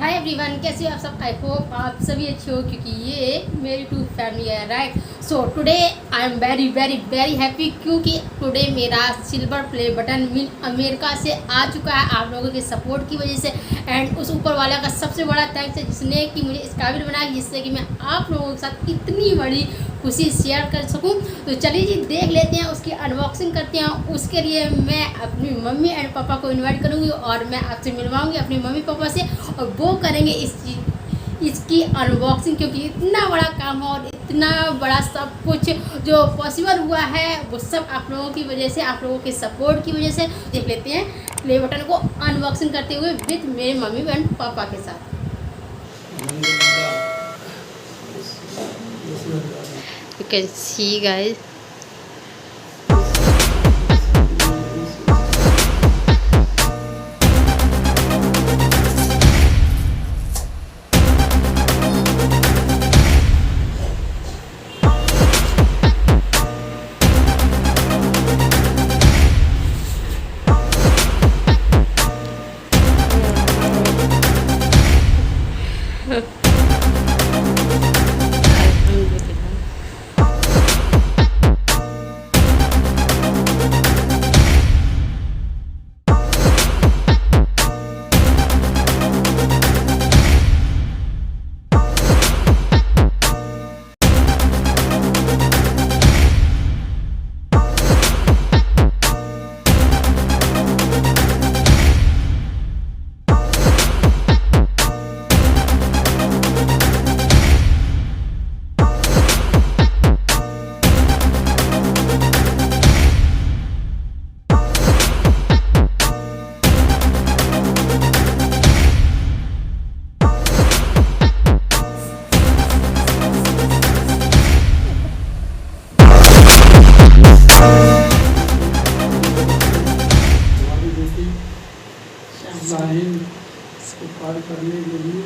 Hi everyone, कैसे हो आप सब। आई होप आप सभी अच्छे हो क्योंकि ये मेरी टू फैमिली है, right. So today I am very very very happy क्योंकि टुडे मेरा सिल्वर प्ले बटन मिल अमेरिका से आ चुका है आप लोगों के सपोर्ट की वजह से। एंड उस ऊपर वाला का सबसे बड़ा थैंक्स है जिसने कि मुझे इस काबिल बनाया जिससे कि मैं आप लोगों के साथ इतनी बड़ी खुशी शेयर कर सकूं। तो चलिए जी देख लेते हैं, उसकी अनबॉक्सिंग करते हैं। उसके लिए मैं अपनी मम्मी एंड पापा को इनवाइट करूंगी और मैं आपसे मिलवाऊंगी अपनी मम्मी पापा से और वो करेंगे इसकी अनबॉक्सिंग, क्योंकि इतना बड़ा काम है और इतना बड़ा सब कुछ जो पॉसिबल हुआ है वो सब आप लोगों की वजह से, आप लोगों के सपोर्ट की वजह से। देख लेते हैं प्ले बटन को अनबॉक्सिंग करते हुए विद मेरे मम्मी एंड पापा के साथ। You can see guys. साहिल को पार करने के लिए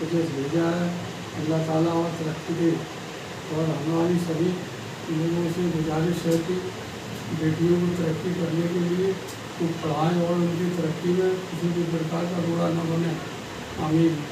मुझे भेजा है। अल्लाह ताला और तरक्की दे। और हमारी सभी लोगों से गुजारिश है कि बेटियों को तरक्की करने के लिए खूब पढ़ाएं और उनकी तरक्की में किसी भी प्रकार का बुरा न बने। आमीन।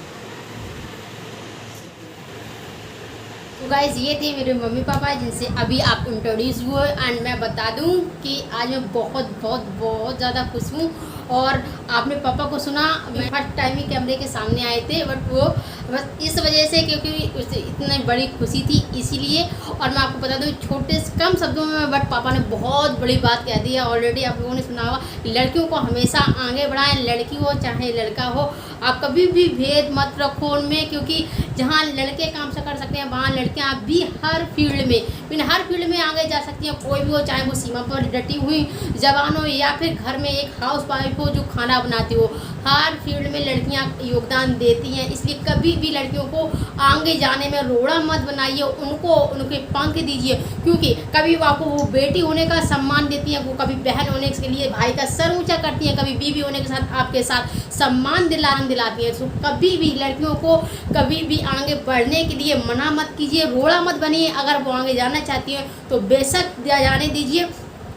तो गाइज ये थे मेरे मम्मी पापा जिनसे अभी आप इंट्रोड्यूस हुए। एंड मैं बता दूं कि आज मैं बहुत बहुत बहुत ज़्यादा खुश हूँ। और आपने पापा को सुना, मैं फर्स्ट टाइम ही कैमरे के सामने आए थे, बट वो बस इस वजह से क्योंकि उससे इतनी बड़ी खुशी थी इसीलिए। और मैं आपको बता दूं छोटे से कम शब्दों में, बट पापा ने बहुत बड़ी बात कह दी है। ऑलरेडी आप लोगों ने सुना होगा, लड़कियों को हमेशा आगे बढ़ाएं, लड़की हो चाहे लड़का हो। आप कभी भी भेद मत रखो उनमें, क्योंकि जहाँ लड़के काम से कर सकते हैं वहाँ लड़कियाँ भी हर फील्ड में आगे जा सकती हैं। कोई भी हो, चाहे वो सीमा पर डटी हुई जवान हो या फिर घर में एक हाउस वाइफ हो जो खाना बनाती हो, हर फील्ड में लड़कियाँ योगदान देती हैं। इसलिए कभी भी लड़कियों को आगे जाने में रोड़ा मत बनाइए, उनको उनके पंख दीजिए, क्योंकि कभी आपको वो बेटी होने का सम्मान देती हैं, वो कभी बहन होने के लिए भाई का सर ऊंचा करती हैं, कभी बीवी होने के साथ आपके साथ सम्मान दिलाती हैं। तो कभी भी लड़कियों को कभी भी आगे बढ़ने के लिए मना मत कीजिए, रोड़ा मत बनिए। अगर वो आगे जाना चाहती हैं तो बेशक जाने दीजिए।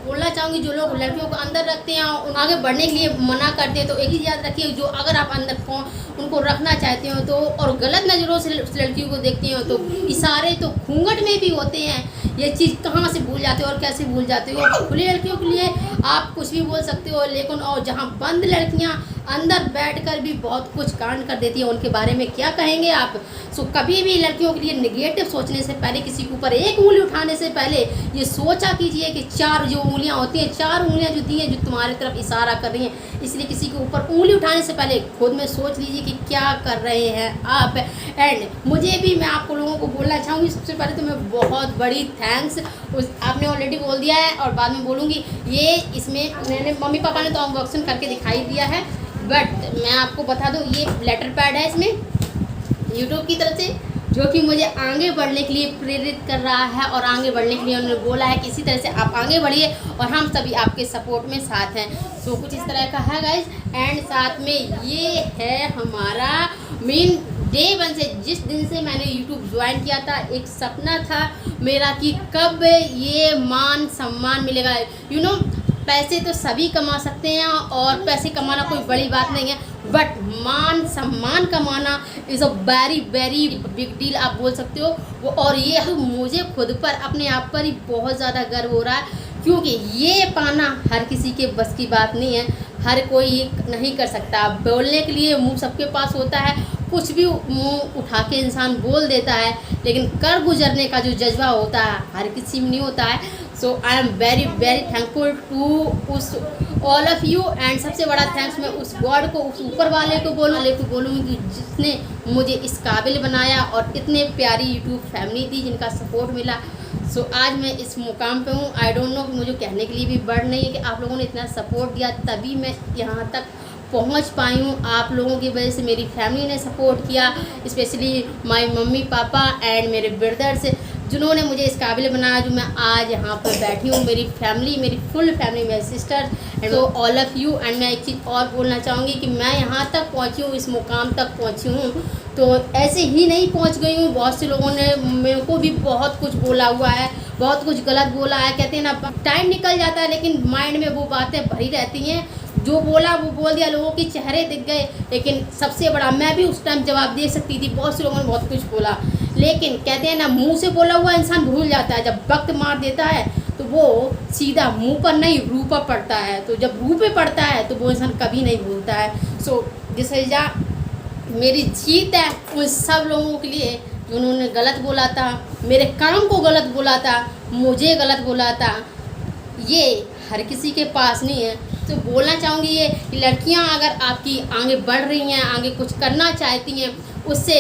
बोलना चाहूँगी जो लोग लड़कियों को अंदर रखते हैं और आगे बढ़ने के लिए मना करते हैं, तो एक ही याद रखिए, जो अगर आप अंदर उनको रखना चाहते हो तो और गलत नज़रों से लड़कियों को देखते हो तो इशारे तो घूंघट में भी होते हैं। ये चीज़ कहाँ से भूल जाते हो और कैसे भूल जाते हो। खुली लड़कियों के लिए आप कुछ भी बोल सकते हो, लेकिन और जहाँ बंद लड़कियाँ अंदर बैठकर भी बहुत कुछ कांड कर देती हैं, उनके बारे में क्या कहेंगे आप। सो कभी भी लड़कियों के लिए नेगेटिव सोचने से पहले, किसी के ऊपर एक उंगली उठाने से पहले ये सोचा कीजिए कि चार जो उंगलियां होती हैं, चार उंगलियां जो दी हैं जो तुम्हारी तरफ इशारा कर रही हैं। इसलिए किसी के ऊपर उंगली उठाने से पहले खुद में सोच लीजिए कि क्या कर रहे हैं आप। एंड मुझे भी, मैं आपको लोगों को बोलना चाहूँगी सबसे पहले तो मैं बहुत बड़ी थैंक्स, आपने ऑलरेडी बोल दिया है और बाद में बोलूँगी। ये इसमें मैंने मम्मी पापा ने तो अनबॉक्सिंग करके दिखाई दिया है, बट मैं आपको बता दूं ये लेटर पैड है इसमें यूट्यूब की तरफ से, जो कि मुझे आगे बढ़ने के लिए प्रेरित कर रहा है और आगे बढ़ने के लिए उन्होंने बोला है कि इसी तरह से आप आगे बढ़िए और हम सभी आपके सपोर्ट में साथ हैं। सो कुछ इस तरह का है गाइज। एंड साथ में ये है हमारा मेन डे 1 से, जिस दिन से मैंने यूट्यूब ज्वाइन किया था, एक सपना था मेरा कि कब ये मान सम्मान मिलेगा। पैसे तो सभी कमा सकते हैं और पैसे कमाना कोई बड़ी बात नहीं है, बट मान सम्मान कमाना is a very very big deal आप बोल सकते हो वो। और ये मुझे खुद पर अपने आप पर ही बहुत ज़्यादा गर्व हो रहा है, क्योंकि ये पाना हर किसी के बस की बात नहीं है, हर कोई ये नहीं कर सकता। बोलने के लिए मुंह सबके पास होता है, कुछ भी मुंह उठा के इंसान बोल देता है, लेकिन कर गुजरने का जो जज्बा होता है हर किसी में नहीं होता है। So I am very very thankful to us all of you. And सबसे बड़ा थैंक्स मैं उस गॉड को, उस ऊपर वाले को बोलूँगी कि जिसने मुझे इस काबिल बनाया और इतने प्यारी यूट्यूब फैमिली दी जिनका सपोर्ट मिला। सो आज मैं इस मुकाम पे हूँ। आई डोंट नो, मुझे कहने के लिए भी वर्ड नहीं है कि आप लोगों ने इतना सपोर्ट दिया तभी मैं यहाँ तक पहुँच पाई हूँ। आप लोगों की वजह से मेरी फैमिली ने सपोर्ट किया, specially my mummy papa and मेरे ब्रदर्स, जिन्होंने मुझे इस काबिल बनाया जो मैं आज यहाँ पर बैठी हूँ। मेरी फैमिली, मेरी फुल फैमिली, मेरे sisters and all of you. And मैं एक चीज़ और बोलना चाहूँगी कि मैं यहाँ तक पहुँची हूँ, इस मुकाम तक पहुँची हूँ तो ऐसे ही नहीं पहुँच गई हूँ। बहुत से लोगों ने मेरे को भी बहुत कुछ बोला हुआ है, बहुत कुछ गलत बोला है। कहते हैं ना, टाइम निकल जाता है लेकिन माइंड में वो बातें भरी रहती हैं। जो बोला वो बोल दिया, लोगों के चेहरे दिख गए, लेकिन सबसे बड़ा मैं भी उस टाइम जवाब दे सकती थी। बहुत से लोगों ने बहुत कुछ बोला, लेकिन कहते हैं ना, मुंह से बोला हुआ इंसान भूल जाता है, जब वक्त मार देता है तो वो सीधा मुंह पर नहीं रूह पर पड़ता है। तो जब रूह पे पड़ता है तो वो इंसान कभी नहीं भूलता है। सो दिस इज मेरी जीत है उन सब लोगों के लिए जिन्होंने गलत बोला था, मेरे काम को गलत बोला था, मुझे गलत बोला था। ये हर किसी के पास नहीं है। तो बोलना चाहूँगी ये कि लड़कियाँ अगर आपकी आगे बढ़ रही हैं, आगे कुछ करना चाहती हैं, उससे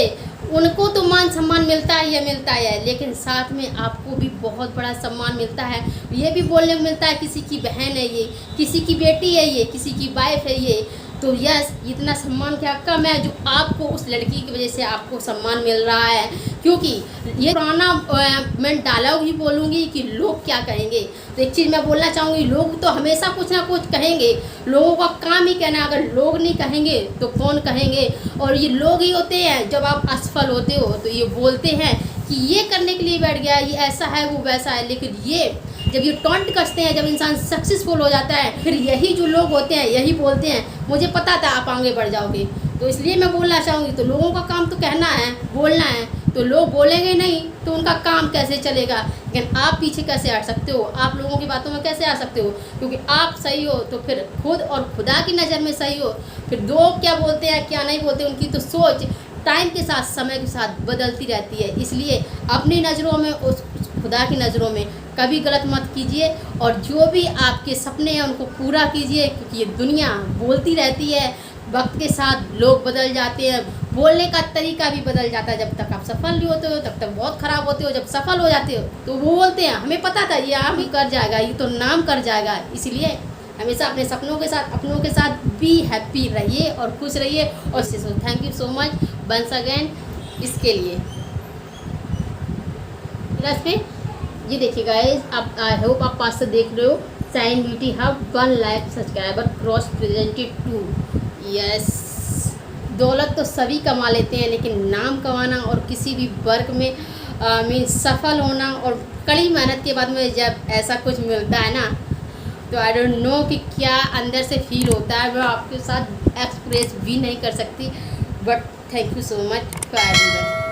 उनको तो मान सम्मान मिलता है, लेकिन साथ में आपको भी बहुत बड़ा सम्मान मिलता है। ये भी बोलने को मिलता है किसी की बहन है ये, किसी की बेटी है ये, किसी की वाइफ है ये। तो यस, इतना सम्मान क्या कम है जो आपको उस लड़की की वजह से आपको सम्मान मिल रहा है। क्योंकि ये पुराना मैं डायलॉग ही बोलूँगी कि लोग क्या कहेंगे। तो एक चीज़ मैं बोलना चाहूँगी, लोग तो हमेशा कुछ ना कुछ कहेंगे, लोगों का काम ही कहना। अगर लोग नहीं कहेंगे तो कौन कहेंगे। और ये लोग ही होते हैं, जब आप असफल होते हो तो ये बोलते हैं कि ये करने के लिए बैठ गया, ये ऐसा है वो वैसा है। लेकिन ये जब ये टॉन्ट कसते हैं, जब इंसान सक्सेसफुल हो जाता है, फिर यही जो लोग होते हैं यही बोलते हैं मुझे पता था आप आगे बढ़ जाओगे। तो इसलिए मैं बोलना चाहूँगी, तो लोगों का काम तो कहना है, बोलना है। तो लोग बोलेंगे नहीं तो उनका काम कैसे चलेगा। लेकिन आप पीछे कैसे हट सकते हो, आप लोगों की बातों में कैसे आ सकते हो। क्योंकि आप सही हो तो फिर खुद और खुदा की नज़र में सही हो। फिर लोग क्या बोलते हैं क्या नहीं बोलते, उनकी तो सोच टाइम के साथ, समय के साथ बदलती रहती है। इसलिए अपनी नज़रों में, उस खुदा की नज़रों में कभी गलत मत कीजिए। और जो भी आपके सपने हैं उनको पूरा कीजिए, क्योंकि ये दुनिया बोलती रहती है। वक्त के साथ लोग बदल जाते हैं, बोलने का तरीका भी बदल जाता है। जब तक आप सफल नहीं होते हो तब तक बहुत ख़राब होते हो, जब सफल हो जाते हो तो वो बोलते हैं हमें पता था ये आम ही कर जाएगा, ये तो नाम कर जाएगा। इसलिए हमेशा अपने सपनों के साथ, अपनों के साथ भी हैप्पी रहिए और खुश रहिए। और thank you so much once again इसके लिए। लास्ट में ये देखिए गाइस, आप आई होप आप पास से देख रहे हो, shine beauty hub 1 lakh subscriber cross presented to. Yes, दौलत तो सभी कमा लेते हैं, लेकिन नाम कमाना और किसी भी वर्क में मीन सफल होना और कड़ी मेहनत के बाद में जब ऐसा कुछ मिलता है ना, तो आई डोंट नो कि क्या अंदर से फील होता है, मैं आपके साथ एक्सप्रेस भी नहीं कर सकती। But thank you so much for everyone.